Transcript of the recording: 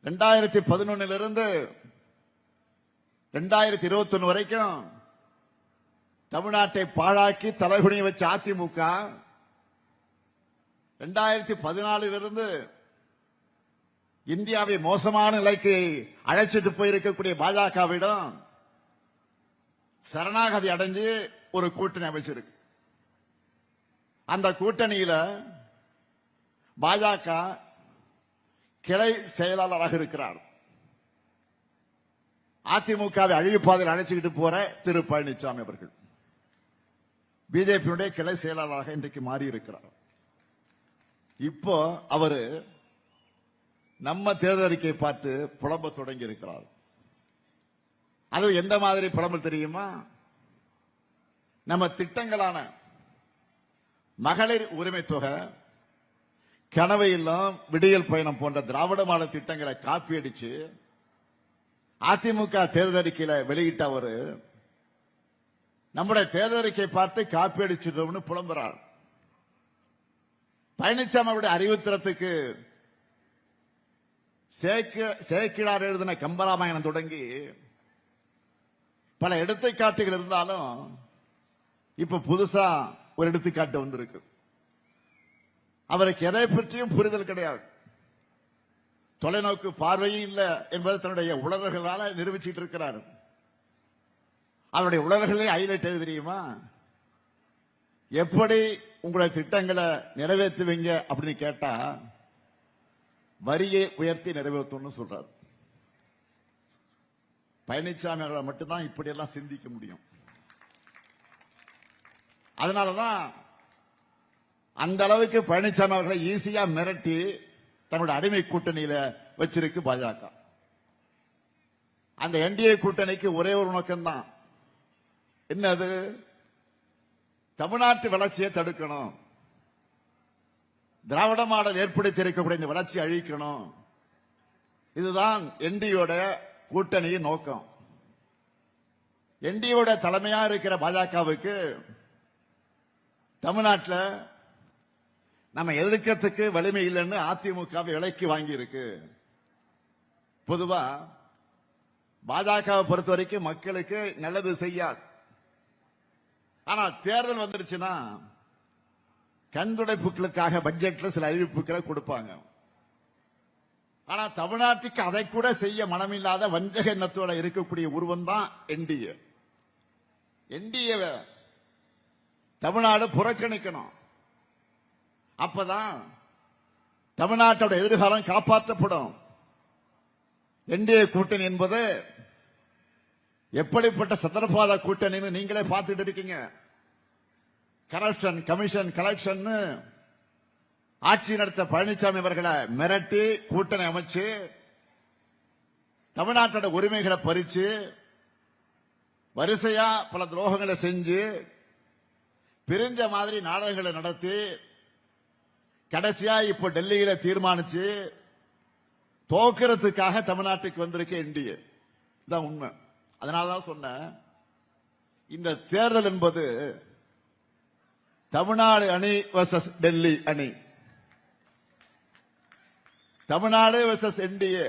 2011 2021 வரைக்கும் தமிழ்நாட்டை பாழாக்கி தலைகுனிய வச்ச அதிமுக 2014 இந்தியாவை மோசமான நிலைக்கு அழைச்சிட்டு போயிருக்கக்கூடிய பாஜகவிடம் சரணாகதி அடைஞ்சு ஒரு கூட்டணி அமைச்சிருக்கு. அந்த கூட்டணியில பாஜக கிளை செயலாளராக இருக்கிறார். அதிமுகவை அழிவுப்பாதையில் அழைச்சிக்கிட்டு போற திரு பழனிசாமி அவர்கள் பிஜேபியுடைய கிளை செயலாளராக இன்றைக்கு மாறி இருக்கிறார். இப்போ அவரு நம்ம தேர்தல் அறிக்கையை பார்த்து புலம்ப தொடங்கி இருக்கிறார். அது எந்த மாதிரி புலம்பல் தெரியுமா? நம்ம திட்டங்களான மகளிர் உரிமை தொகை, கனவு இல்லம், விடியல் பயணம் போன்ற திராவிட மாடல் திட்டங்களை காப்பி அடிச்சு அதிமுக தேர்தல் அறிக்கையில வெளியிட்ட அவரு நம்முடைய தேர்தல் அறிக்கையை பார்த்து காப்பி அடிச்சிட்டோம்னு புலம்புறார். பழனிசாமி அவருடைய அறிவுத்திறத்துக்கு சேக்கிழார் எழுதின கம்பராமாயணம் தொடங்கி பல எடுத்துக்காட்டுகள் இருந்தாலும் இப்ப புதுசா ஒரு எடுத்துக்காட்டு வந்திருக்கு. அவருக்கு எதை பற்றியும் புரிதல் கிடையாது, தொலைநோக்கு பார்வையும் இல்லை என்பதை தன்னுடைய உளறல்களால நிரூபிச்சுட்டு இருக்கிறார். அவருடைய உளறல்களே ஹைலைட் எது தெரியுமா? எப்படி உங்களுடைய திட்டங்களை நிறைவேற்றுவீங்க அப்படின்னு கேட்டா வரியை உயர்த்தி நிறைவேற்றணும்னு சொல்றார். பழனிசாமி அவர்களை மட்டும்தான் இப்படியெல்லாம் சிந்திக்க முடியும். அதனாலதான் அந்த அளவுக்கு பழனிசாமி அவர்களை ஈஸியா மிரட்டி தன்னுடைய அடிமை கூட்டணியில வச்சிருக்கு பாஜக. அந்த என்டிஏ கூட்டணிக்கு ஒரே ஒரு நோக்கம்தான், என்னது? தமிழ்நாட்டு வளர்ச்சியை தடுக்கணும், திராவிட மாடல் ஏற்படுத்தி இருக்கக்கூடிய இந்த வளர்ச்சி அழிக்கணும். இதுதான் என்டிஏட கூட்டணியின் நோக்கம். என்டிஏட தலைமையா இருக்கிற பாஜகவுக்கு தமிழ்நாட்டில் நம்ம எதிர்க்கிறதுக்கு வலிமை இல்லைன்னு அதிமுக விலைக்கு வாங்கி இருக்கு. பொதுவா பாஜகவை பொறுத்த வரைக்கும் மக்களுக்கு நல்லது செய்யாது. ஆனா தேர்தல் வந்துருச்சுன்னா கண்துடைப்புகளுக்காக பட்ஜெட்ல சில அறிவிப்புகளை கொடுப்பாங்க. ஆனா தமிழ்நாட்டுக்கு அதை கூட செய்ய மனமில்லாத வஞ்சக எண்ணத்தோட இருக்கக்கூடிய உருவம் தான் என்டிஏ. என்டிஏ தமிழ்நாடு புறக்கணிக்கணும். அப்பதான் தமிழ்நாட்டோட எதிர்காலம் காப்பாற்றப்படும். என்டிஏ கூட்டணி என்பது எப்படிப்பட்ட சந்தர்ப்பாத கூட்டணின்னு நீங்களே பார்த்துட்டு இருக்கீங்க. கரப்ஷன் கமிஷன் கலெக்ஷன் ஆட்சி நடத்த பழனிசாமி அவர்களை மிரட்டி கூட்டணி அமைச்சு தமிழ்நாட்டோட உரிமைகளை பறிச்சு வரிசையா பல துரோகங்களை செஞ்சு பிரிஞ்ச மாதிரி நாடகங்களை நடத்தி கடைசியா இப்ப டெல்லியில தீர்மானிச்சு தோக்கிறதுக்காக தமிழ்நாட்டுக்கு வந்திருக்க என்டிஏ தான் உண்மை. அதனாலதான் சொன்ன இந்த தேர்தல் என்பது தமிழ்நாடு அணி வெர்சஸ் டெல்லி அணி, தமிழ்நாடு வெர்சஸ் என்டிஏ.